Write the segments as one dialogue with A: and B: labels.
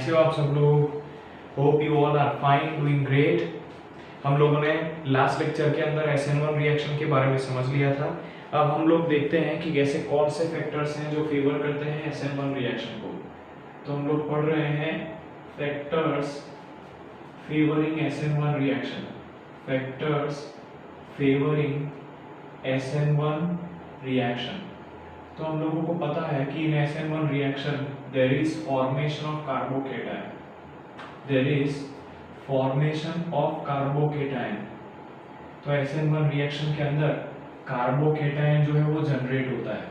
A: कैसे हो आप सब लोग? Hope you all are fine, doing great. हम लोगों ने लास्ट लेक्चर के अंदर SN1 रिएक्शन के बारे में समझ लिया था। अब हम लोग देखते हैं कि ऐसे कौन से फैक्टर्स हैं जो फेवर करते हैं SN1 रिएक्शन को। तो हम लोग पढ़ रहे हैं factors favouring SN1 reaction, factors favouring SN1 reaction. तो हम लोगों को पता है कि in SN1 reaction there is formation of carbocation, there is formation of carbocation. तो SN1 रिएक्शन के अंदर कार्बोकेटायन जो है वो जनरेट होता है।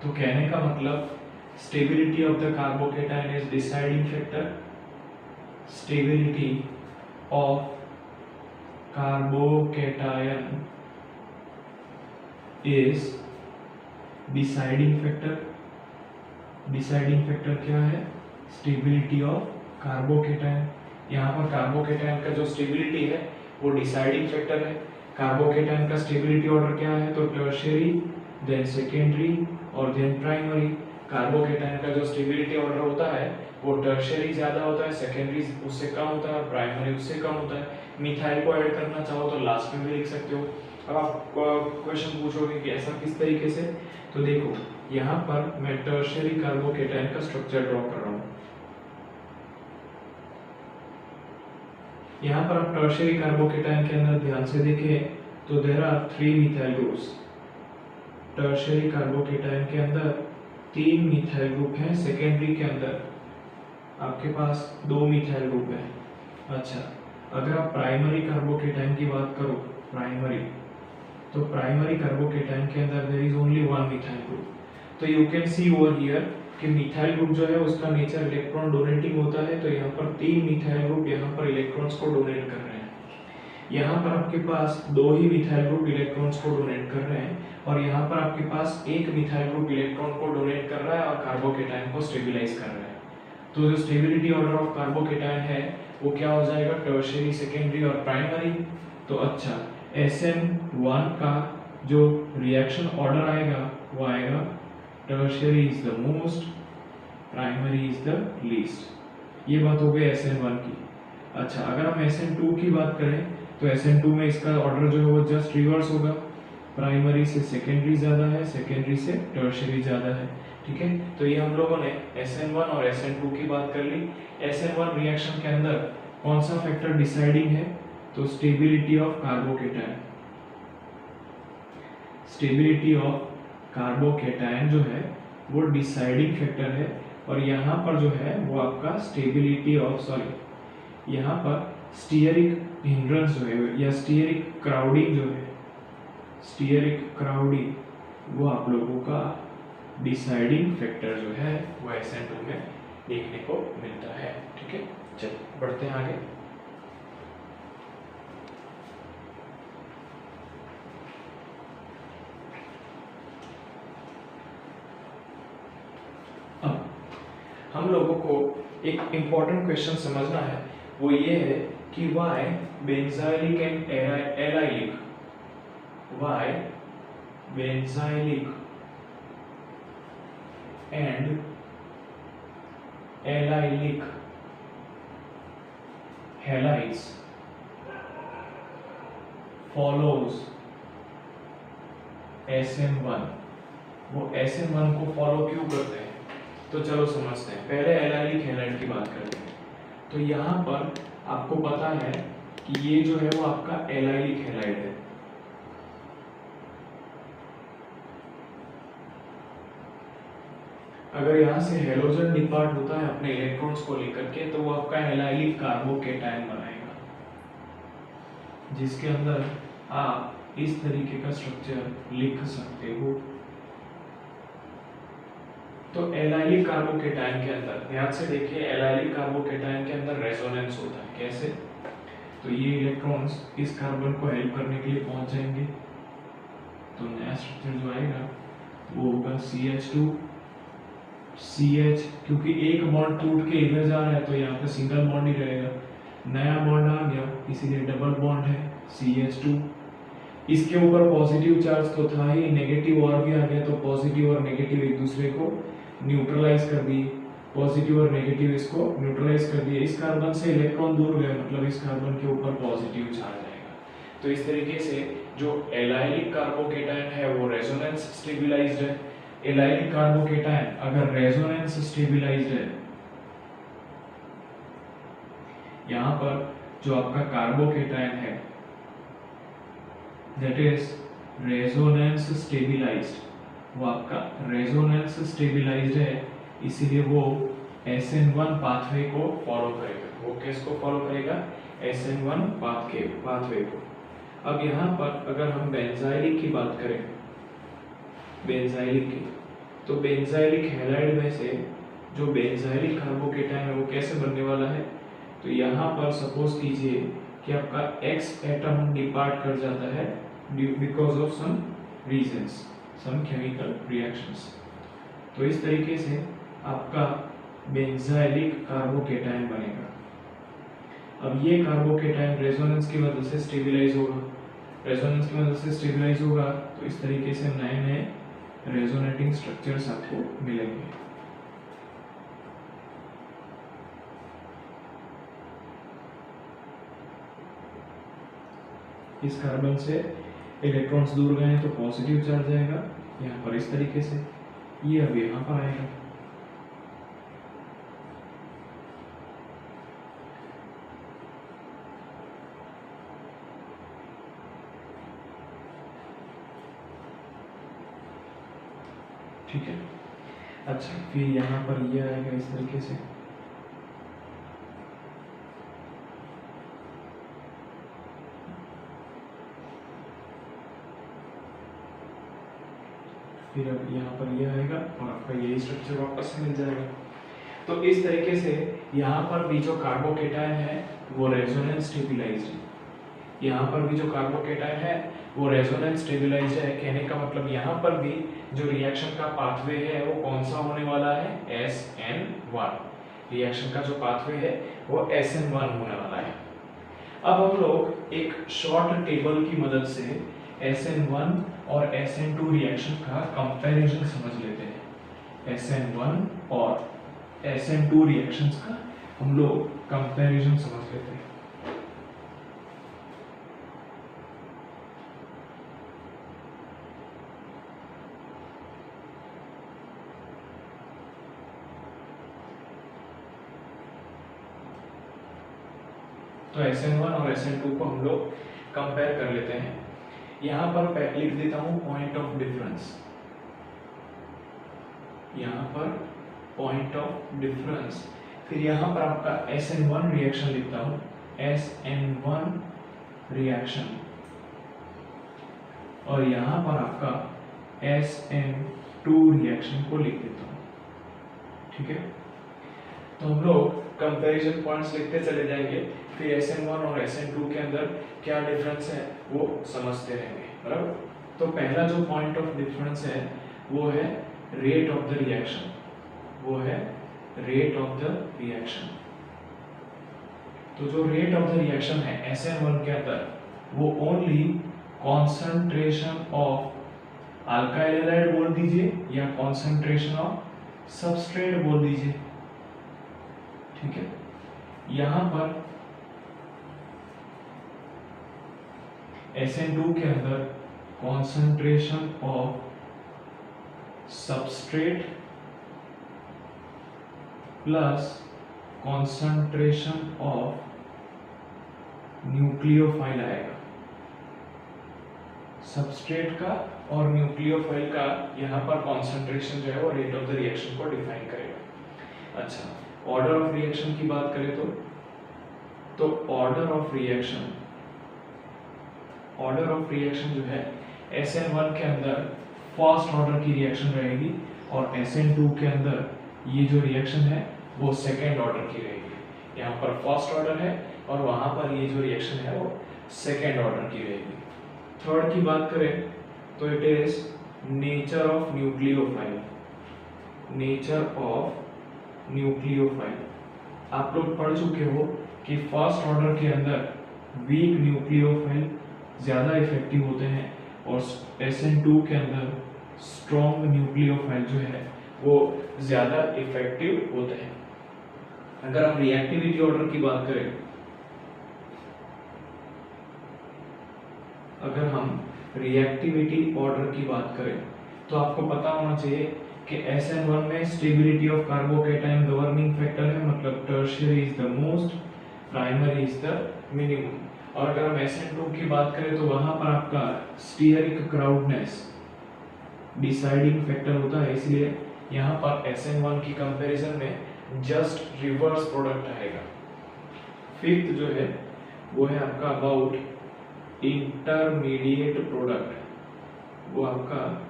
A: तो कहने का मतलब stability of the carbocation is deciding factor, stability of carbocation is deciding factor. Deciding factor क्या है? Stability of carbocation. यहाँ पर कार्बोकेटायन का जो स्टेबिलिटी है वो डिसाइडिंग फैक्टर है। कार्बोकेटायन का स्टेबिलिटी ऑर्डर क्या है? तो टर्शियरी, देन सेकेंडरी और देन प्राइमरी। कार्बोकेटायन का जो स्टेबिलिटी ऑर्डर होता है वो टर्शियरी ज्यादा होता है, सेकेंडरी उससे कम होता है, प्राइमरी उससे कम होता है। मिथाइल को ऐड करना चाहो तो लास्ट में भी लिख सकते हो। अब आप क्वेश्चन पूछोगे कि ऐसा किस तरीके से, तो देखो यहाँ पर मैं टर्शियरी कार्बोकेटायन का स्ट्रक्चर ड्रॉ कर रहा हूँ। यहाँ पर आप टर्शियरी कार्बोकेटायन के अंदर ध्यान से देखें तो there are 3 methyl groups. Tertiary carbocation के अंदर 3 मिथाइल ग्रुप हैं, सेकेंडरी के अंदर आपके पास 2 मिथाइल ग्रुप हैं। अच्छा, अगर आप प्राइमरी कार्बोकेटायन की बात करो, प्राइमरी, तो प्राइमरी कार्बोकेटायन के अंदर there is only 1 methyl group. तो you can see over here कि मिथाइल ग्रुप जो है उसका नेचर इलेक्ट्रॉन डोनेटिंग होता है। तो यहाँ पर 3 मिथाइल ग्रुप यहाँ पर इलेक्ट्रॉन्स को डोनेट कर रहे हैं। यहाँ पर आपके पास 2 ही मिथाइल ग्रुप इलेक्ट्रॉन्स को डोनेट कर रहे हैं और यहाँ पर आपके पास 1 मिथाइल ग्रुप इलेक्ट्रॉन को डोनेट कर रहा है और कार्बोकेटायन को स्टेबलाइज कर रहा है। तो जो स्टेबिलिटी ऑर्डर ऑफ कार्बोकेटायन है वो क्या हो जाएगा? टर्शियरी, सेकेंडरी और प्राइमरी। तो अच्छा, SN1 का जो रिएक्शन ऑर्डर आएगा वो आएगा tertiary is the most, primary is the least. ये बात हो गई SN1 की। अच्छा, अगर हम SN2 की बात करें तो SN2 में इसका ऑर्डर जो है वो जस्ट रिवर्स होगा। प्राइमरी से सेकेंडरी ज्यादा है, सेकेंडरी से टर्शियरी ज्यादा है। ठीक है, तो ये हम लोगों ने SN1 और SN2 की बात कर ली। SN1 रिएक्शन के अंदर कौन सा फैक्टर डिसाइडिंग है? तो stability of carbocation. Stability of carbocation जो है वो डिसाइडिंग फैक्टर है और यहाँ पर जो है वो आपका स्टेबिलिटी ऑफ यहाँ पर स्टीयरिक हिंड्रेंस जो है या स्टीयरिक क्राउडिंग जो है, स्टीयरिक क्राउडिंग वो आप लोगों का डिसाइडिंग फैक्टर जो है वो SN2 में देखने को मिलता है। ठीक है, चलिए बढ़ते हैं आगे। अब हम लोगों को एक इंपॉर्टेंट क्वेश्चन समझना है, वो ये है कि why benzylic and allylic, why benzylic and allylic halides follows SN1। वो SN1 को फॉलो क्यों करते हैं? तो चलो समझते हैं। पहले एलाइलिक हैलाइड की बात करते हैं। तो यहाँ पर आपको पता है कि ये जो है वो आपका एलाइलिक हैलाइड है। अगर यहाँ से हेलोजन डिपार्ट होता है अपने इलेक्ट्रॉन्स को लेकर के तो वो आपका एलाइलिक कार्बोकेटायन बनाएगा, जिसके अंदर आप इस तरीके का स्ट्रक्चर लिख सकते हो। तो एलाइलिक कार्बोकेटायन के अंदर ध्यान से देखिए, एलाइलिक कार्बोकेटायन के अंदर रेजोनेंस होता है। कैसे? तो ये इलेक्ट्रॉन्स इस कार्बन को हेल्प करने के लिए पहुंच जाएंगे। तो नया स्ट्रक्चर जो आएगा वो होगा CH2 CH, क्योंकि एक बॉन्ड टूट के इधर जा रहा है तो यहाँ पे सिंगल बॉन्ड ही रहेगा। नया बॉन्ड आ गया इसीलिए डबल बॉन्ड है CH2। इसके ऊपर पॉजिटिव चार्ज तो था ही, नेगेटिव और भी आ गया तो पॉजिटिव और नेगेटिव एक दूसरे को न्यूट्रलाइज कर दिए। पॉजिटिव और नेगेटिव इसको न्यूट्रलाइज कर दिया, इस कार्बन से इलेक्ट्रॉन दूर गए, मतलब इस कार्बन के ऊपर पॉजिटिव चार्ज आएगा। तो इस तरीके से जो एलाइलिक कार्बोकेटायन है वो रेजोनेंस स्टेबलाइज्ड है। एलाइलिक कार्बोकेटायन अगर रेजोनेंस स्टेबलाइज्ड है, यहां पर जो आपका कार्बोकेटायन है दैट इज रेजोनेंस स्टेबलाइज्ड, वो आपका रेजोनेंस स्टेबलाइज्ड है, इसीलिए वो SN1 पाथवे को फॉलो करेगा। वो किसको फॉलो करेगा? SN1 पाथवे को। अब यहाँ पर अगर हम बेंजाइलिक की बात करें, बेंजाइलिक की, तो बेंजाइलिक हैलाइड में से जो बेंजाइलिक कार्बोकेटायन है वो कैसे बनने वाला है? तो यहाँ पर सपोज कीजिए कि आपका X एटम डिपार्ट कर जाता है because of some reasons, some chemical reactions, तो इस तरीके से आपका बेंजाइलिक कार्बोकेटायन बनेगा। अब ये कार्बोकेटायन रेजोनेंस की मदद से स्टेबलाइज होगा, रेजोनेंस की मदद से स्टेबलाइज होगा, तो इस तरीके से नए नए रेजोनेटिंग स्ट्रक्चर्स आपको मिलेंगे। इस कार्बन से इलेक्ट्रॉन्स दूर गए हैं तो पॉजिटिव चार्ज आएगा यहाँ पर इस तरीके से, ये अब यहाँ पर आएगा। ठीक है, अच्छा फिर यहाँ पर ये आएगा इस तरीके से, फिर अब यहाँ पर ये आएगा और आपका यही स्ट्रक्चर वापस से मिल जाएगा। तो इस तरीके से यहाँ पर भी जो कार्बोकेटायन है वो रेजोनेंस स्टेबलाइज्ड है, यहाँ पर भी जो कार्बोकेटायन है वो रेजोनेंस स्टेबलाइज्ड है। कहने का मतलब यहाँ पर भी जो रिएक्शन का पाथवे है वो कौन सा होने वाला है? SN1। रिएक्शन का जो पाथवे है वो SN1 होने वाला है। अब हम लोग एक शॉर्ट टेबल की मदद से SN1 और SN2 रिएक्शन का कंपैरिजन समझ लेते हैं। SN1 और SN2 रिएक्शंस का हम लोग कंपैरिजन समझ लेते हैं। तो SN1 और SN2 को हम लोग कंपेयर कर लेते हैं। यहाँ पर लिख देता हूँ पॉइंट ऑफ डिफरेंस, यहाँ पर पॉइंट ऑफ डिफरेंस, फिर यहाँ पर आपका SN1 रिएक्शन लिखता हूँ, SN1 रिएक्शन, और यहाँ पर आपका SN2 रिएक्शन को लिख देता हूँ। ठीक है, तो हम लोग कंपैरिजन पॉइंट्स लिखते चले जाएंगे, फिर SN1 और SN2 के अंदर क्या डिफरेंस है वो समझते रहेंगे, बराबर। तो पहला जो पॉइंट ऑफ डिफरेंस है वो है रेट ऑफ द रिएक्शन, वो है रेट ऑफ द रिएक्शन। तो जो रेट ऑफ द रिएक्शन है SN1 के अंदर वो only concentration of alkyl halide बोल दीजिए या कॉन्सेंट्रेशन ऑफ सबस्ट्रेट बोल दीजिए। ठीक है, यहां पर SN2 के अंदर concentration of substrate plus concentration of nucleophile आएगा। सबस्ट्रेट का और न्यूक्लियोफाइल का यहाँ पर कॉन्सेंट्रेशन जो है वो रेट ऑफ द रिएक्शन को डिफाइन करेगा। अच्छा, ऑर्डर ऑफ रिएक्शन की बात करें तो ऑर्डर ऑफ रिएक्शन जो है SN1 के अंदर फर्स्ट ऑर्डर की रिएक्शन रहेगी और SN2 के अंदर ये जो रिएक्शन है वो सेकेंड ऑर्डर की रहेगी। यहाँ पर फर्स्ट ऑर्डर है और वहां पर ये जो रिएक्शन है वो सेकेंड ऑर्डर की रहेगी। थर्ड की बात करें तो it is nature of nucleophile. Nature of nucleophile आप लोग पढ़ चुके हो कि फर्स्ट ऑर्डर के अंदर वीक न्यूक्लियोफाइल ज्यादा इफेक्टिव होते हैं और SN2 के अंदर स्ट्रॉन्ग न्यूक्लियोफाइल जो है वो ज़्यादा इफेक्टिव होते हैं। अगर हम रिएक्टिविटी ऑर्डर की बात करें, अगर हम रिएक्टिविटी ऑर्डर की बात करें तो आपको पता होना चाहिए कि SN1 में stability of carbocation governing factor है, मतलब tertiary is the most, primary is the minimum. और अगर हम SN2 की बात करें तो वहां पर आपका स्टीयरिक क्राउडनेस डिसाइडिंग फैक्टर होता है, इसलिए यहाँ पर SN1 की कंपैरिजन में जस्ट रिवर्स प्रोडक्ट आएगा। फिफ्थ जो है वो है आपका अबाउट इंटरमीडिएट प्रोडक्ट, वो आपका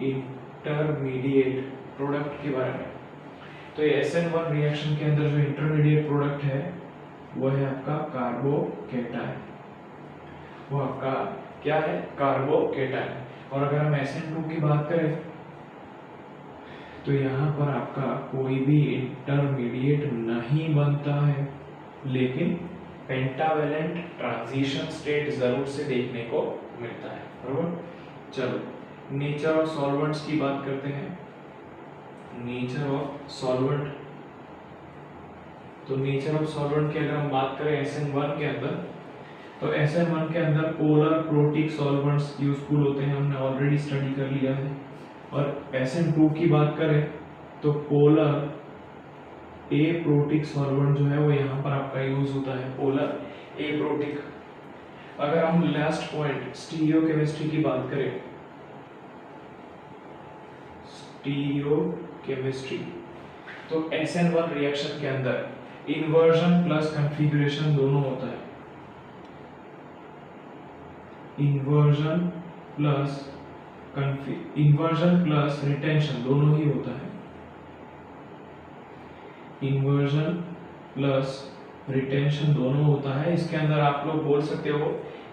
A: इंटरमीडिएट प्रोडक्ट के बारे में। तो ये SN1 रिएक्शन के अंदर जो इंटरमीडिएट प्रोडक्ट है वो है आपका कार्बोकेटाइन, वो आपका क्या है, कार्बोकेटाइन। और अगर हम SN2 की बात करें तो यहाँ पर आपका कोई भी इंटरमीडिएट नहीं बनता है, लेकिन पेंटावेलेंट ट्रांजिशन स्टेट जरूर से देखने को मिलता है, बराबर। चलो नेचर ऑफ सॉल्वेंट्स की बात करते हैं। नेचर ऑफ सॉल्वेंट, तो नेचर ऑफ सॉल्वेंट की अगर हम बात करें SN1 के अंदर, तो SN1 के अंदर पोलर प्रोटिक सॉल्वेंट्स यूजफुल होते हैं, हमने ऑलरेडी स्टडी कर लिया है। और SN2 की बात करें तो पोलर एप्रोटिक सॉल्वेंट जो है वो यहाँ पर आपका यूज होता है, पोलर एप्रोटिक। अगर हम लास्ट पॉइंट स्टीरियोकेमिस्ट्री की बात करें, स्टीरियोकेमिस्ट्री, तो SN1 रिएक्शन के अंदर इन्वर्जन प्लस कॉन्फ़िगरेशन दोनों होता है, इन्वर्जन प्लस रिटेंशन दोनों ही होता है, इन्वर्जन प्लस रिटेंशन दोनों होता है। इसके अंदर आप लोग बोल सकते हो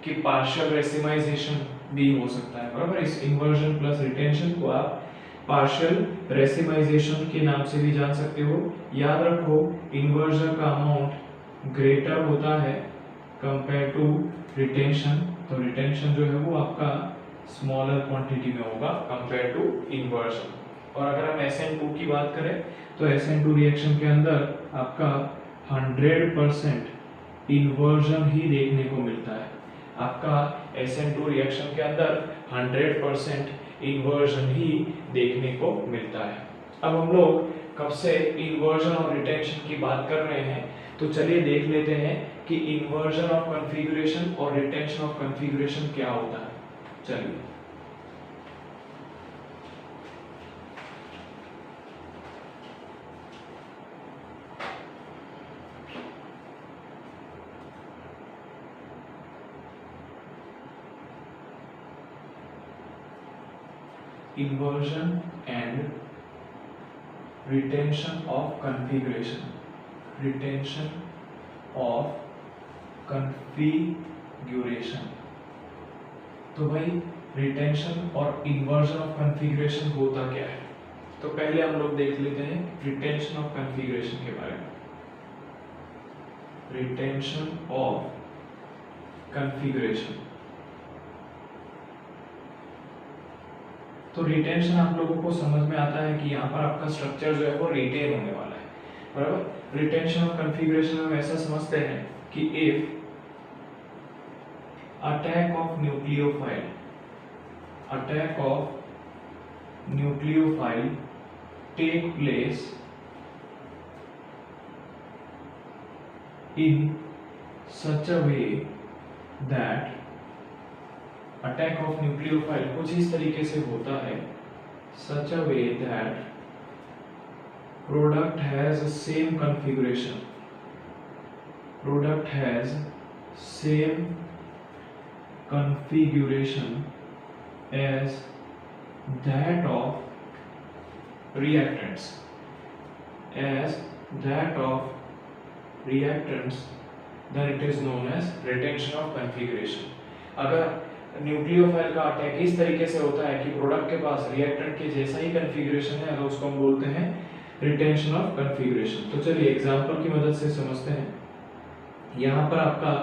A: कि पार्शियल रेसिमाइजेशन भी हो सकता है, बराबर। इस इन्वर्जन प्लस रिटेंशन को आप पार्शियल रेसिमाइजेशन के नाम से भी जान सकते हो। याद रखो इन्वर्जन का अमाउंट ग्रेटर होता है कंपेयर टू रिटेंशन, तो रिटेंशन जो है वो आपका स्मॉलर क्वांटिटी में होगा कंपेयर टू इन्वर्जन। और अगर हम SN2 की बात करें तो SN2 रिएक्शन के अंदर आपका 100% इन्वर्जन ही देखने को मिलता है, आपका SN2 रिएक्शन के अंदर 100% इन्वर्जन ही देखने को मिलता है। अब हम लोग कब से इन्वर्जन और रिटेंशन की बात कर रहे हैं, तो चलिए देख लेते हैं कि इन्वर्जन ऑफ कॉन्फ़िगरेशन और रिटेंशन ऑफ कॉन्फ़िगरेशन क्या होता है। चलिए inversion and retention of configuration, retention of configuration। तो भाई रिटेंशन और इन्वर्जन ऑफ कॉन्फ़िगरेशन होता क्या है, तो पहले हम लोग देख लेते हैं रिटेंशन ऑफ कॉन्फ़िगरेशन के बारे में। रिटेंशन ऑफ कॉन्फ़िगरेशन, तो रिटेंशन आप लोगों को समझ में आता है कि यहाँ पर आपका स्ट्रक्चर जो है वो रिटेन होने वाला है, बराबर। रिटेंशन ऑफ कॉन्फ़िगरेशन हम ऐसा समझते हैं कि if attack of nucleophile take place in such a way that, attack of nucleophile कुछ इस तरीके से होता है, such a way that product has same configuration, product has same configuration as that of reactants, as that of reactants, then it is known as retention of configuration। अगर nucleophile का attack इस तरीके से होता है कि प्रोडक्ट के पास reactant के जैसा ही कॉन्फ़िगरेशन है, तो उसको हम बोलते हैं रिटेंशन ऑफ कॉन्फ़िगरेशन। तो चलिए एग्जांपल की मदद से समझते हैं। यहाँ पर आपका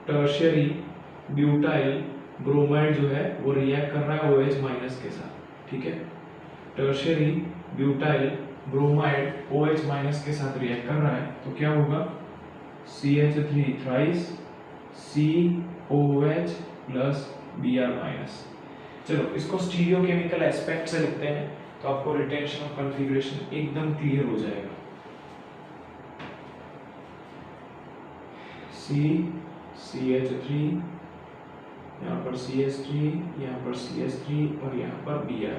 A: टर्शियरी ब्यूटाइल ब्रोमाइड जो है वो रिएक्ट कर रहा है OH- के साथ, ठीक है। Tertiary butyl bromide OH minus के साथ रिएक्ट कर रहा है तो क्या होगा CH3 thrice COH plus Br minus. चलो इसको स्टीरियोकेमिकल एस्पेक्ट से लिखते हैं तो आपको रिटेंशन ऑफ कॉन्फ़िगरेशन एकदम क्लियर हो जाएगा। CH3 यहाँ पर CH3 यहाँ पर CH3 और यहाँ पर Br।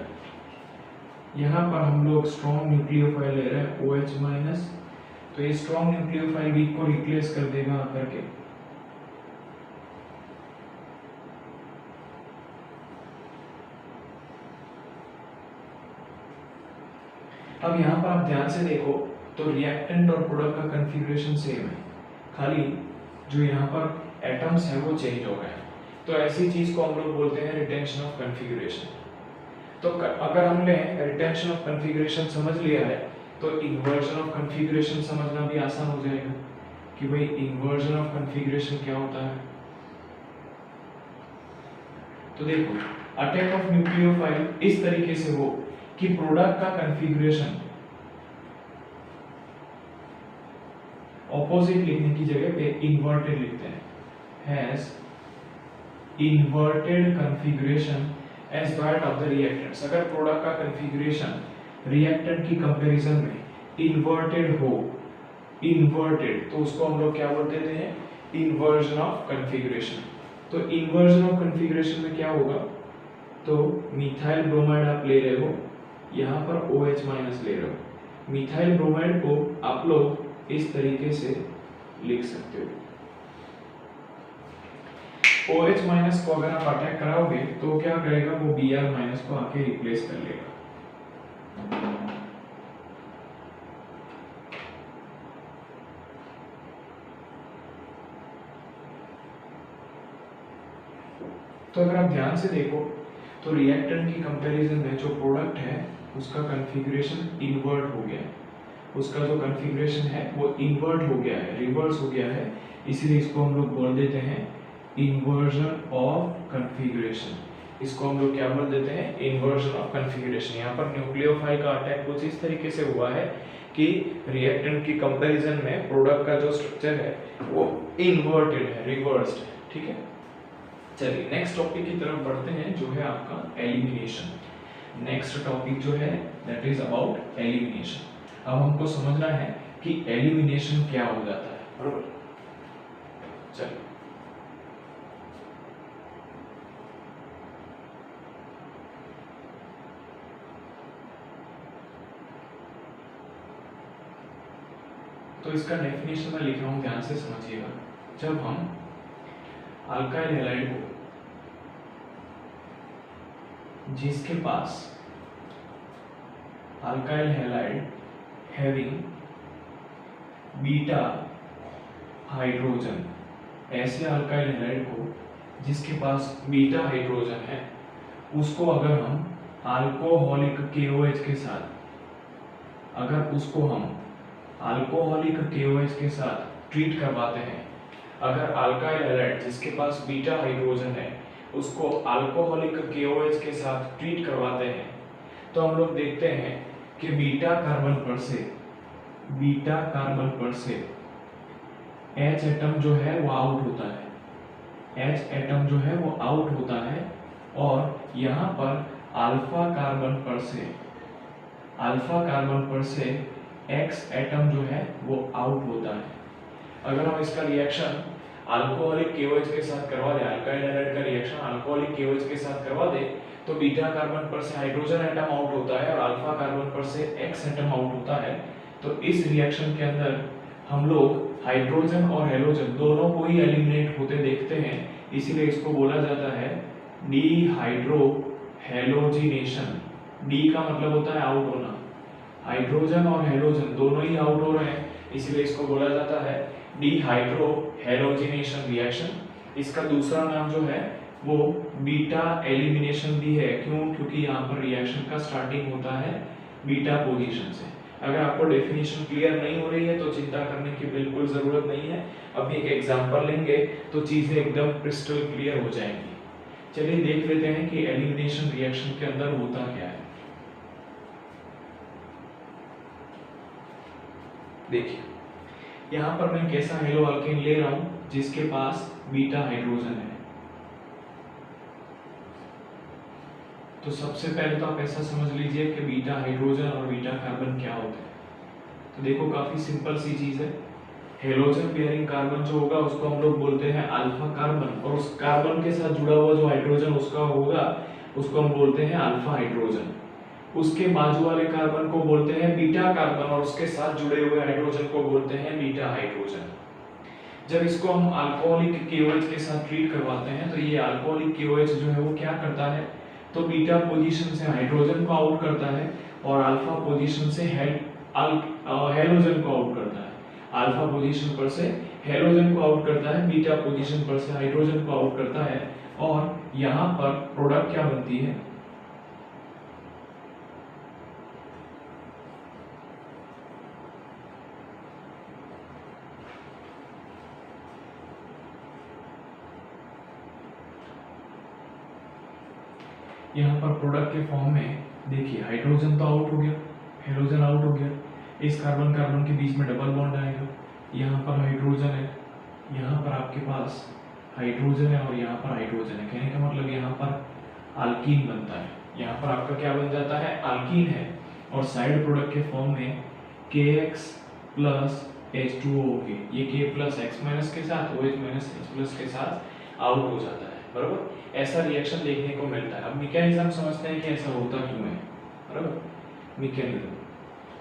A: यहाँ पर हम लोग स्ट्रॉन्ग न्यूक्लियोफाइल ले रहे हैं OH माइनस, तो ये स्ट्रॉन्ग न्यूक्लियोफाइल वीक को रिप्लेस कर देगा आकर के। अब यहाँ पर आप ध्यान से देखो तो रिएक्टेंट और प्रोडक्ट का कॉन्फ़िगरेशन सेम है, खाली जो यहाँ पर एटम्स है वो चेंज हो गए हैं। तो ऐसी चीज को हम लोग बोलते हैं रिटेंशन ऑफ कॉन्फ़िगरेशन। तो अगर हमने रिटेंशन ऑफ कॉन्फ़िगरेशन समझ लिया है तो इन्वर्जन ऑफ कॉन्फ़िगरेशन समझना भी आसान हो जाएगा कि भाई इन्वर्जन ऑफ कॉन्फ़िगरेशन क्या होता है। तो देखो अटैक ऑफ न्यूक्लियोफाइल इस तरीके से हो कि प्रोडक्ट का कॉन्फ़िगरेशन ऑपोजिट लिखने की जगह पे इन्वर्टेड लिखते हैं, has inverted configuration as part of the reactants. अगर प्रोडक्ट का कॉन्फ़िगरेशन रिएक्टेंट की कंपैरिजन में इन्वर्टेड हो, इन्वर्टेड, तो उसको हम लोग क्या बोल देते हैं इन्वर्जन ऑफ कॉन्फ़िगरेशन। तो इन्वर्जन ऑफ कॉन्फ़िगरेशन में क्या होगा, तो मिथाइल ब्रोमाइड आप ले रहे हो, यहाँ पर OH माइनस ले रहे हो। मिथाइल ब्रोमाइड को आप लोग इस तरीके से लिख सकते हो। OH माइनस को अगर आप अटैक कराओगे तो क्या करेगा, वो Br माइनस को आके रिप्लेस कर लेगा। तो अगर आप ध्यान से देखो तो रिएक्टेंट की कंपैरिजन में जो प्रोडक्ट है उसका कॉन्फ़िगरेशन इन्वर्ट हो गया है, उसका जो कॉन्फ़िगरेशन है वो इन्वर्ट हो गया है, रिवर्स हो गया है, इसलिए इसको हम लोग बोल देते हैं इन्वर्जन ऑफ कॉन्फ़िगरेशन। इसको हम लोग क्या बोल देते हैं इन्वर्जन ऑफ कॉन्फ़िगरेशन। यहाँ पर न्यूक्लियोफाइल का अटैक कुछ इस तरीके से हुआ है कि रिएक्टेंट की कंपैरिजन में प्रोडक्ट का जो स्ट्रक्चर है वो इन्वर्टेड है, रिवर्स्ड है। ठीक है, चलिए नेक्स्ट टॉपिक की तरफ बढ़ते हैं जो है आपका एलिमिनेशन। नेक्स्ट टॉपिक जो है दैट इज अबाउट एलिमिनेशन। अब हमको समझना है कि एलिमिनेशन क्या हो जाता है, बरोबर। चलिए तो इसका डेफिनेशन मैं लिख रहा हूं, ध्यान से समझिएगा। जब हम अल्काइल हैलाइड को जिसके पास alkyl halide having beta hydrogen, ऐसे अल्काइल हैलाइड को जिसके पास बीटा हाइड्रोजन है उसको अगर हम अल्कोहलिक KOH के साथ, अगर उसको हम अल्कोहलिक KOH के साथ ट्रीट करवाते हैं, अगर अल्काइल हैलाइड जिसके पास बीटा हाइड्रोजन है उसको अल्कोहलिक KOH के साथ ट्रीट करवाते हैं तो हम लोग देखते हैं कि बीटा कार्बन पर से H एटम जो है वो आउट होता है, H एटम जो है वो आउट होता है और यहाँ पर अल्फा कार्बन पर से X एटम जो है वो आउट होता है। अगर हम इसका रिएक्शन अल्कोहलिक KOH के साथ करवा दें, अल्काइल हैलाइड का रिएक्शन अल्कोहलिक KOH के साथ करवा दें तो बीटा कार्बन पर से हाइड्रोजन एटम आउट होता है और अल्फा कार्बन पर से X एटम आउट होता है। तो इस रिएक्शन के अंदर हम लोग हाइड्रोजन और हैलोजन दोनों को ही एलिमिनेट होते देखते हैं, इसीलिए इसको बोला जाता है डिहाइड्रो हैलोजिनेशन। डी का मतलब होता है आउट होना, हाइड्रोजन और हैलोजन दोनों ही आउट हो रहे हैं, इसलिए इसको बोला जाता है डिहाइड्रो हैलोजिनेशन रिएक्शन। इसका दूसरा नाम जो है वो बीटा एलिमिनेशन भी है। क्यों? क्योंकि यहाँ पर रिएक्शन का स्टार्टिंग होता है बीटा पोजीशन से। अगर आपको डेफिनेशन क्लियर नहीं हो रही है तो चिंता करने की बिल्कुल जरूरत नहीं है, अभी एक एग्जांपल लेंगे तो चीजें एकदम क्रिस्टल क्लियर हो जाएंगी। चलिए देख लेते हैं कि एलिमिनेशन रिएक्शन के अंदर होता क्या है। देखिए यहाँ पर मैं कैसा हेलो अल्केन ले रहा हूं जिसके पास बीटा हाइड्रोजन है। तो सबसे पहले तो आप ऐसा समझ लीजिए कि बीटा हाइड्रोजन और बीटा कार्बन क्या होते हैं। तो देखो काफी सिंपल सी चीज है, हेलोजन बेयरिंग कार्बन जो होगा उसको हम लोग बोलते हैं अल्फा कार्बन, और उस कार्बन के साथ जुड़ा हुआ जो हाइड्रोजन उसका होगा उसको हम बोलते हैं अल्फा हाइड्रोजन। उसके बाजू वाले कार्बन को बोलते हैं बीटा कार्बन, और उसके साथ जुड़े हुए हाइड्रोजन को बोलते हैं बीटा हाइड्रोजन। जब इसको हम अल्कोहलिक KOH के साथ ट्रीट करवाते हैं तो ये अल्कोहलिक KOH जो है वो क्या करता है, तो बीटा पोजीशन से हाइड्रोजन को आउट करता है और अल्फा पोजीशन से हेलोजन को आउट करता है। अल्फा पोजीशन पर से हेलोजन को आउट करता है, बीटा पोजीशन पर से हाइड्रोजन को आउट करता है, और यहाँ पर प्रोडक्ट क्या बनती है, यहाँ पर प्रोडक्ट के फॉर्म में देखिए हाइड्रोजन तो आउट हो गया, हेलोजन आउट हो गया, इस कार्बन कार्बन के बीच में डबल बॉन्ड आएगा, यहाँ पर हाइड्रोजन है, यहाँ पर आपके पास हाइड्रोजन है और यहाँ पर हाइड्रोजन है। कहने का मतलब यहाँ पर अल्कीन बनता है, यहाँ पर आपका क्या बन जाता है, अल्कीन है, और साइड प्रोडक्ट के फॉर्म में KX प्लस H2O होगी, ये K प्लस X माइनस के साथ OH माइनस H प्लस के साथ आउट हो जाता है, बराबर। ऐसा रिएक्शन देखने को मिलता है। अब मैकेनिज्म समझते हैं कि ऐसा होता क्यों है, बराबर। मैकेनिज्म,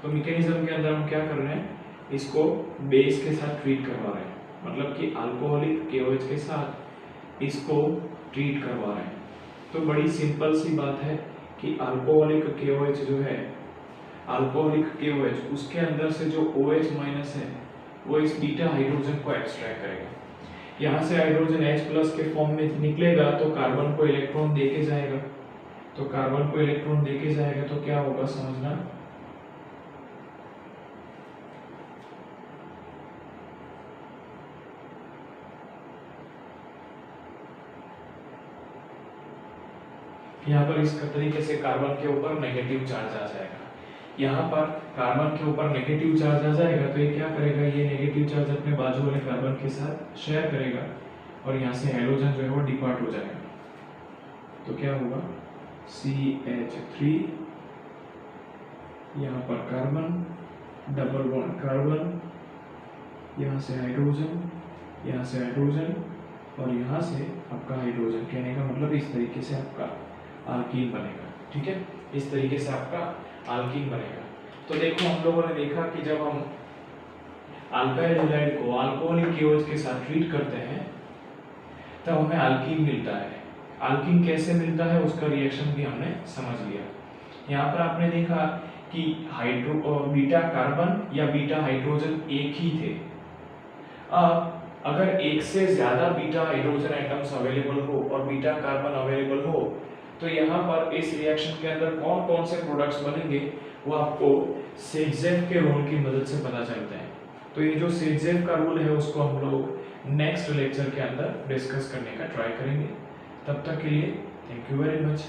A: तो मैकेनिज्म के अंदर हम क्या कर रहे हैं, इसको बेस के साथ ट्रीट करवा रहे हैं, मतलब कि अल्कोहलिक KOH के साथ इसको ट्रीट करवा रहे हैं। तो बड़ी सिंपल सी बात है कि अल्कोहलिक KOH जो है, अल्कोहलिक KOH उसके अंदर से जो OH माइनस है वो इस बीटा हाइड्रोजन को एक्सट्रैक्ट करेगा। यहाँ से हाइड्रोजन H प्लस के फॉर्म में निकलेगा तो कार्बन को इलेक्ट्रॉन देके जाएगा, तो कार्बन को इलेक्ट्रॉन देके जाएगा तो क्या होगा समझना, यहाँ पर इस तरीके से कार्बन के ऊपर नेगेटिव चार्ज आ जाएगा, यहाँ पर कार्बन के ऊपर नेगेटिव चार्ज आ जाएगा तो ये क्या करेगा, ये नेगेटिव चार्ज अपने बाजू वाले कार्बन के साथ शेयर करेगा और यहाँ से हाइड्रोजन जो है वो डिपार्ट हो जाएगा। तो क्या होगा, CH3, यहाँ पर कार्बन, डबल बॉन्ड कार्बन, यहाँ से हाइड्रोजन, यहाँ से हाइड्रोजन, और यहाँ से आपका हाइड्रोजन। कहने का मतलब इस तरीके से आपका अल्कीन बनेगा, ठीक है, इस तरीके से आपका अल्कीन बनेगा। तो देखो हम लोगों ने देखा कि जब हम अल्काइल हैलाइड को अल्कोहलिक KOH के साथ ट्रीट करते हैं तब हमें अल्कीन मिलता है। अल्कीन कैसे मिलता है उसका रिएक्शन भी हमने समझ लिया। यहाँ पर आपने देखा कि बीटा कार्बन या बीटा हाइड्रोजन एक ही थे। अब अगर एक से ज्यादा बीटा हाइड्रोजन एटम्स अवेलेबल हो और बीटा कार्बन अवेलेबल हो तो यहाँ पर इस रिएक्शन के अंदर कौन कौन से प्रोडक्ट्स बनेंगे वो आपको सेडजेव के रूल की मदद से पता चलते हैं। तो ये जो सेडजेव का रूल है उसको हम लोग नेक्स्ट लेक्चर के अंदर डिस्कस करने का ट्राई करेंगे। तब तक के लिए थैंक यू वेरी मच।